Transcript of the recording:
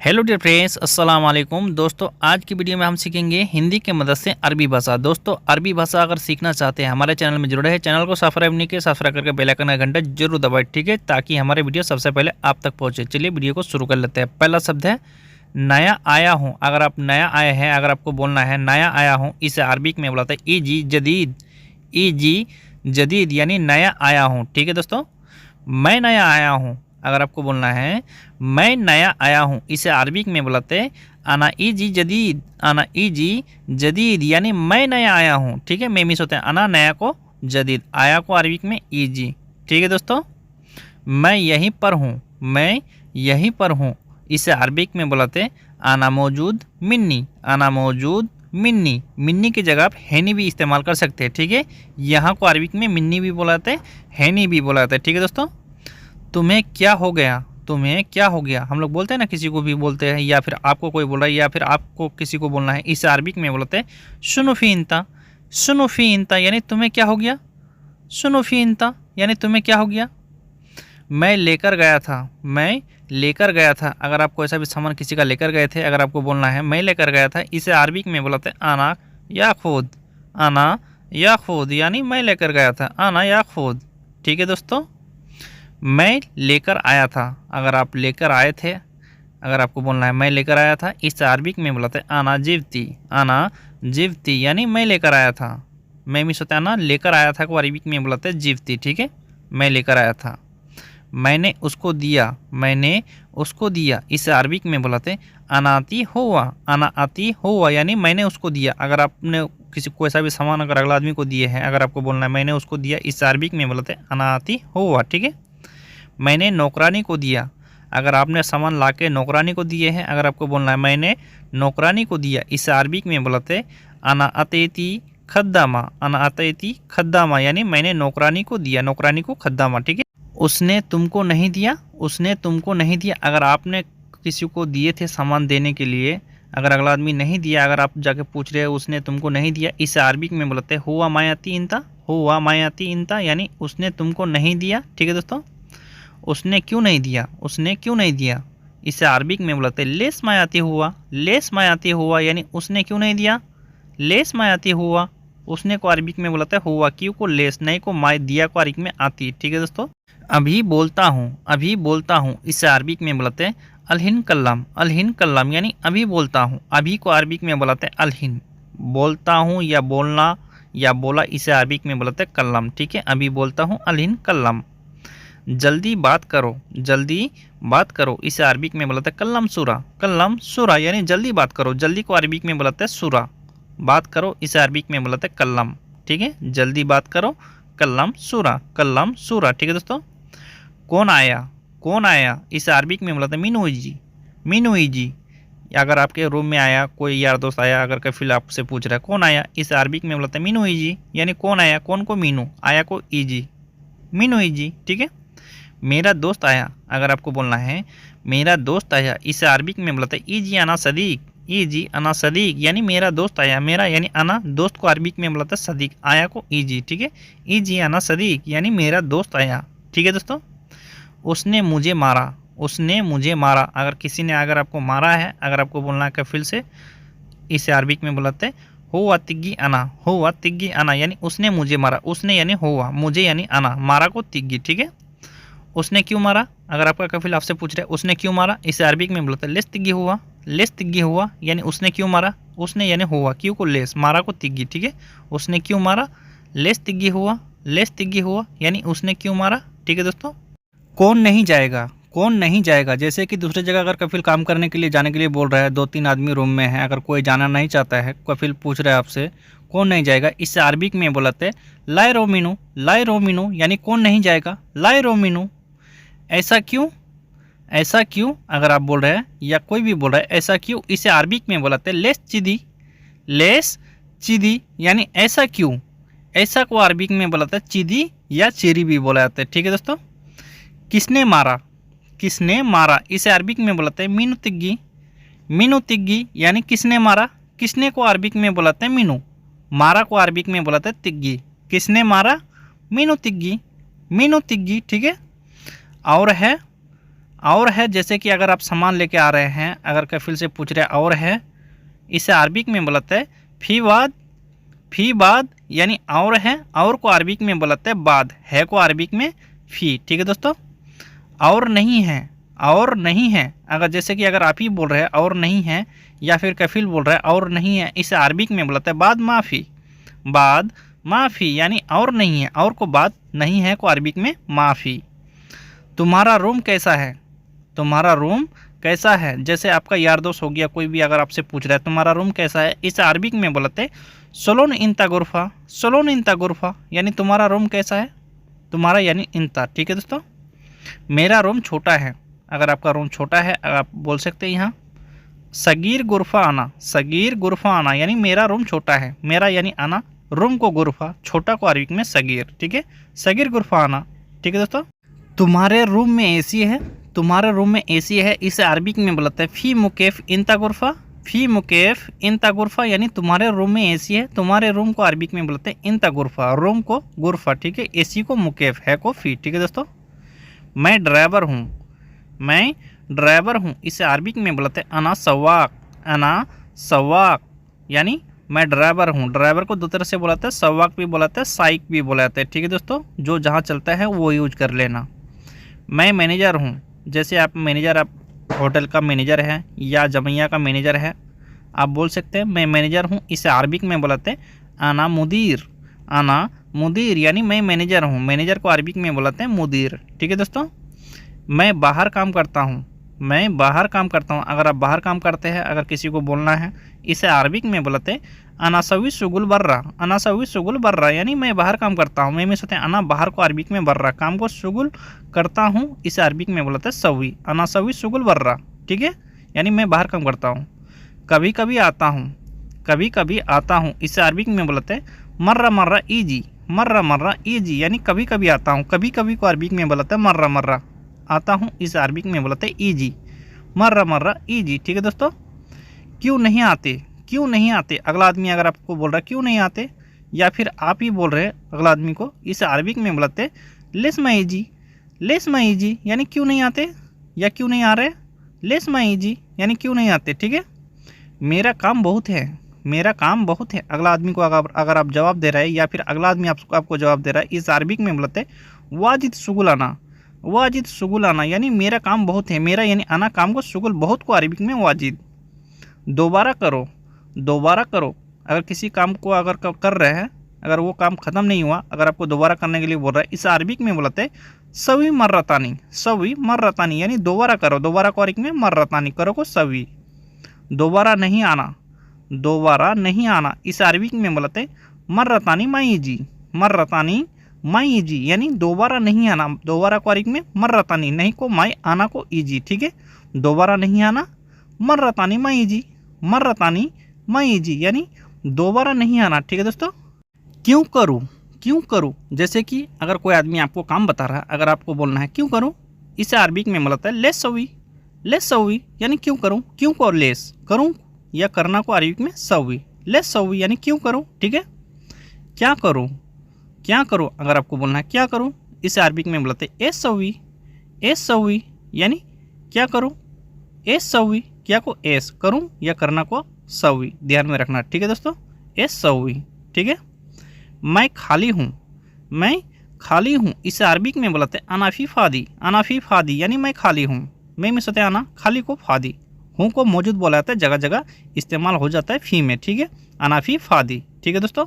Hello dear friends, अस्सलाम वालेकुम। दोस्तों, आज की वीडियो में हम सीखेंगे हिंदी के मदद से अरबी भाषा। दोस्तों, अरबी भाषा अगर सीखना चाहते हैं हमारे चैनल में जुड़े हैं। चैनल को सब्सक्राइब नहीं किया, सब्सक्राइब करके बेल आइकन का घंटा जरूर दबाएं, ठीक है, ताकि हमारे वीडियो सबसे पहले आप तक पहुंचे। चलिए वीडियो को शुरू कर लेते हैं। पहला शब्द है नया आया हूँ। अगर आप नया आए हैं, अगर आपको बोलना है नया आया हूँ, इसे अरबिक में बुलाते हैं ईजी जदीद। ईजी जदीद यानी नया आया हूँ, ठीक है दोस्तों। मैं नया आया हूँ, अगर आपको बोलना है मैं नया आया हूँ, इसे अरबिक में बुलाते हैं आना ईजी जदीद। आना ईजी जदीद यानी मैं नया आया हूँ, ठीक है। में मिस होते हैं आना, नया को जदीद, आया को अरबिक में ईजी, ठीक है दोस्तों। मैं यहीं पर हूँ, मैं यहीं पर हूँ, इसे अरबिक में बुलाते हैं आना मौजूद मिन्नी। आना मौजूद मिन्नी। मिन्नी की जगह आप हैनी भी इस्तेमाल कर सकते हैं, ठीक है। यहाँ को अरबिक में मिन्नी भी बुलाते हैं, हैनी भी बुलाते हैं, ठीक है दोस्तों। तुम्हें क्या हो गया, तुम्हें क्या हो गया, हम लोग बोलते हैं ना, किसी को भी बोलते हैं, या फिर आपको कोई बोल रहा है, या फिर आपको किसी को बोलना है, इसे अरबिक में बोलते हैं शुनुफीनता। शुनुफीनता यानी तुम्हें क्या हो गया। शुनुफीनता यानी तुम्हें क्या हो गया। मैं लेकर गया था, मैं लेकर गया था। अगर आप कोई सा भी सामान किसी का लेकर गए थे, अगर आपको बोलना है मैं लेकर गया था, इसे अरबिक में बोलते हैं आना या खुद। आना या खुद यानी मैं लेकर गया था, आना या खुद, ठीक है दोस्तों। मैं लेकर आया था, अगर आप लेकर आए थे, अगर आपको बोलना है मैं लेकर आया था, इस अरबिक में बुलाते हैं आना जिवती। आना जिवती यानी मैं लेकर आया था। मैं मिस होता है ना, लेकर आया था को अरबिक में बुलाते हैं जिवती, ठीक है। मैं लेकर आया था। मैंने उसको दिया, मैंने उसको दिया, इस अरबिक में बुलाते हैं अनाती हुआ। अना आती हुआ यानी मैंने उसको दिया। अगर आपने किसी कोई सा भी सामान अगर अगला आदमी को दिए हैं, अगर आपको बोलना है मैंने उसको दिया, इस अरबिक में बुलाते हैं अनाती हुआ, ठीक है। मैंने नौकरानी को दिया। अगर आपने सामान लाके नौकरानी को दिए हैं, अगर आपको बोलना है मैंने नौकरानी को दिया, इस अरबिक में बोलते अना अतेती खद्दामा। अना अतेती खद्दामा यानी मैंने नौकरानी को दिया, नौकरानी को खद्दामा, ठीक है। उसने तुमको नहीं दिया, उसने तुमको नहीं दिया। अगर आपने किसी को दिए थे सामान देने के लिए, अगर अगला आदमी नहीं दिया, अगर आप जाके पूछ रहे हो उसने तुमको नहीं दिया, इस अरबिक में बोलते हुआ मायाती इंता। हुआ मायाती इंता यानी उसने तुमको नहीं दिया, ठीक है दोस्तों। उसने क्यों नहीं दिया, उसने क्यों नहीं दिया, इसे अरबिक में बोलते लेस मायाती हुआ। लेस मायाती हुआ यानी उसने क्यों नहीं दिया, लेस मायाती हुआ। उसने को अरबिक में बोलते हुआ, क्यों को लेस, नहीं को माय, दिया को अरबिक में आती, ठीक है दोस्तों। अभी बोलता हूँ, अभी बोलता हूँ, इसे अरबिक में बोलते हैं अलहिन कल्लाम। अलहिन कल्लाम यानी अभी बोलता हूँ। अभी को अरबिक में बोलते हैं अलहिन। बोलता हूँ या बोलना या बोला, इसे अरबिक में बोलते हैं कल्लाम, ठीक है। अभी बोलता हूँ अलहिन कल्लाम। जल्दी बात करो, जल्दी बात करो, इसे अरबिक में बोलते हैं कल्लम सूरा। कल्लम सूरा यानी जल्दी बात करो। जल्दी को अरबिक में बोलते हैं सूरा। बात करो, इसे अरबिक में बोलते हैं कल्लम, ठीक है। जल्दी बात करो, कल्लम सूरा, कल्लम सूरा, ठीक है दोस्तों। कौन आया, कौन आया, इसे अरबिक में बोलते हैं मीनूजी। मीनूजी अगर आपके रूम में आया कोई यार दोस्त आया, अगर कफिल आपसे पूछ रहा है कौन आया, इसे अरबिक में बोलते हैं मीनूजी यानी कौन आया। कौन को मीनू, आया को ईजी, मीनूजी, ठीक है। मेरा दोस्त आया, अगर आपको बोलना है मेरा दोस्त आया, इसे अरबिक में बोलते हैं ईजी अना सदीक। ईजी अना सदीक यानी मेरा दोस्त आया। मेरा यानी अना, दोस्त को अरबिक में बोलता है सदीक, आया को ईजी, ठीक है। ईजी अना सदीक यानी मेरा दोस्त आया, ठीक है दोस्तों। उसने मुझे मारा, उसने मुझे मारा। अगर किसी ने अगर आपको मारा है, अगर आपको बोलना है कफिल से, इसे अरबिक में बुलाते हैं हुआ तिग्गी अना। हुआ तिग्गी अना यानी उसने मुझे मारा। उसने यानी हुआ, मुझे यानी अना, मारा को तिग्गी, ठीक है। उसने क्यों मारा, अगर आपका कफिल आपसे पूछ रहा है उसने क्यों मारा, इसे अरबिक में बोलते हैं लेस तिग्गी हुआ। लेस तिग्गी हुआ यानी उसने क्यों मारा। उसने यानी हुआ, क्यों को लेस, मारा को तिग्गी, ठीक है। उसने क्यों मारा, लेस तिग्गी हुआ। लेस तिग्गी हुआ यानी उसने क्यों मारा, ठीक है दोस्तों। कौन नहीं जाएगा, कौन नहीं जाएगा, जैसे कि दूसरी जगह अगर कफिल काम करने के लिए जाने के लिए बोल रहा है, 2-3 आदमी रूम में है, अगर कोई जाना नहीं चाहता है, कफिल पूछ रहा है आपसे कौन नहीं जाएगा, इससे अरबिक में बोलते हैं लाए रोमिनो। लाए रोमिनो यानी कौन नहीं जाएगा, लाए रोमिनो। ऐसा क्यों, ऐसा क्यों, अगर आप बोल रहे हैं या कोई भी बोल रहा है ऐसा क्यों, इसे अरबिक में बोलते हैं लेस चिदी। लेस चिदी यानी ऐसा क्यों। ऐसा को अरबिक में बोलते हैं चिदी या चेरी भी बोला जाता है, ठीक है दोस्तों। किसने मारा, किसने मारा, इसे अरबिक में बोलते हैं मीनू तिग्गी। मीनू तिग्गी यानी किसने मारा। किसने को अरबिक में बोलते हैं मीनू, मारा को अरबिक में बोलते हैं तिग्गी। किसने मारा, मीनू तिग्गी, मीनू तिग्गी, ठीक है। और है और है, जैसे कि अगर आप सामान लेके आ रहे हैं, अगर कफिल से पूछ रहे और है, इसे अरबिक में बोलते हैं फी बाद यानी और है, और को अरबिक में बोलते हैं बाद, है को अरबिक में फी। ठीक है दोस्तों। और नहीं है, अगर जैसे कि अगर आप ही बोल रहे हैं और नहीं है, या फिर कफिल बोल रहा है और नहीं है, इसे अरबिक में बोलते हैं बाद माफ़ी यानी और नहीं है, और को बाद, नहीं है को अरबिक में माफ़ी। तुम्हारा रूम कैसा है, जैसे आपका यार दोस्त हो गया, कोई भी अगर आपसे पूछ रहा है तुम्हारा रूम कैसा है, इसे अरबिक में बोलते सोलोन इंता गुरफा यानी तुम्हारा रूम कैसा है, तुम्हारा यानी इंता। ठीक है दोस्तों। मेरा रूम छोटा है, अगर आपका रूम छोटा है आप बोल सकते हैं यहाँ सगीर गुरफा आना यानी मेरा रूम छोटा है, मेरा यानी आना, रूम को गुरफा, छोटा को अरबिक में सगीर। ठीक है, सगीर गुरफा आना। ठीक है दोस्तों। तुम्हारे रूम में एसी है, इसे अरबिक में बोलते हैं फी मुकेफ इंता गुरफा यानी तुम्हारे रूम में एसी है, तुम्हारे रूम को अरबिक में बोलते हैं इंता गुरफा, रूम को गुरफा। ठीक है, एसी को मुकेफ, है को फी। ठीक है दोस्तों। मैं ड्राइवर हूँ, इसे अरबिक में बोलते हैं अना सवाक यानी मैं ड्राइवर हूँ। ड्राइवर को दो तरह से बोलाते हैं, सवाक भी बोलाते हैं, साइक भी बोलाते हैं। ठीक है दोस्तों, जो जहाँ चलता है वो यूज कर लेना। मैं मैनेजर हूँ, जैसे आप होटल का मैनेजर है या जमैया का मैनेजर है, आप बोल सकते हैं मैं मैनेजर हूँ, इसे अरबिक में बोलाते हैं आना मुदीर यानी मैं मैनेजर हूँ, मैनेजर को अरबिक में बोलाते हैं मुदीर। ठीक है दोस्तों। मैं बाहर काम करता हूँ, अगर आप बाहर काम करते हैं, अगर किसी को बोलना है, इसे अरबिक में बोलते हैं अनासवी सुगुल बर्रा यानी मैं बाहर काम करता हूँ। मैं सोचते हैं अना, बाहर को अरबिक में बर्रा, काम को सुगुल करता हूँ, इसे अरबिक में बोलते हैं सवी, अनासवी सुगुल बर्रा। ठीक है, यानी मैं बाहर काम करता हूँ। कभी कभी आता हूँ, इसे अरबिक में बोलते हैं मर्रा ईजी यानी कभी कभी आता हूँ, कभी कभी को अरबिक में बोलते हैं मर्रा आता हूँ, इसे अरबिक में बोलते हैं ईजी, मर्रा ईजी। ठीक है दोस्तों। क्यों नहीं आते, अगला आदमी अगर आपको बोल रहा है क्यों नहीं आते, या फिर आप ही बोल रहे हैं अगला आदमी को, इसे अरबिक में बोलते हैं लेस माई जी यानी क्यों नहीं आते या क्यों नहीं आ रहे, लेस माई जी यानी क्यों नहीं आते। ठीक है। मेरा काम बहुत है, अगला आदमी को अगर आप जवाब दे रहे हैं, या फिर अगला आदमी आपको जवाब दे रहा है, इस अरबिक में बोलते हैं वाजिद सुगुल आना यानी मेरा काम बहुत है, मेरा यानी आना काम को, सुगुल बहुत को अरबिक में वाजिद। दोबारा करो, अगर किसी काम को अगर कर रहे हैं, अगर वो काम ख़त्म नहीं हुआ, अगर आपको दोबारा करने के लिए बोल रहा है, इस अरबिक में बोलते हैं सवी मर्रतानी यानी दोबारा करो, दोबारा को अरबिक में मर्रतानी, करो को सवी। दोबारा नहीं आना, इस अरबिक में बोलते हैं मर्रतानी माई जी यानी दोबारा नहीं आना, दोबारा को अरबिक में मर्रतानी, नहीं को माई, आना को ईजी। ठीक है, दोबारा नहीं आना, मर्रतानी माई जी यानी दोबारा नहीं आना। ठीक है दोस्तों। क्यों करूँ, जैसे कि अगर कोई आदमी आपको काम बता रहा है, अगर आपको बोलना है क्यों करूँ, इसे अरबिक में बोलता है लेस सवी यानी क्यों करूँ, क्यों को लेस करूँ या करना को अरबिक में सवी, लेस सवी यानी क्यों करूँ। ठीक है। क्या करूँ, अगर आपको बोलना है क्या करूँ, इसे अरबिक में बोलते हैं एस सवी यानी क्या करूँ, एस सवी, क्या को एस, करूँ या करना को सवी, ध्यान में रखना। ठीक है दोस्तों, एस सवी। ठीक है। मैं खाली हूँ, इसे अरबिक में बोलते हैं अनाफी फादी यानी मैं खाली हूँ, मैं सोचते हैं आना, खाली को फादी, हूँ को मौजूद बोला जाता है, जगह जगह इस्तेमाल हो जाता है फी में। ठीक है, अनाफी फादी। ठीक है दोस्तों।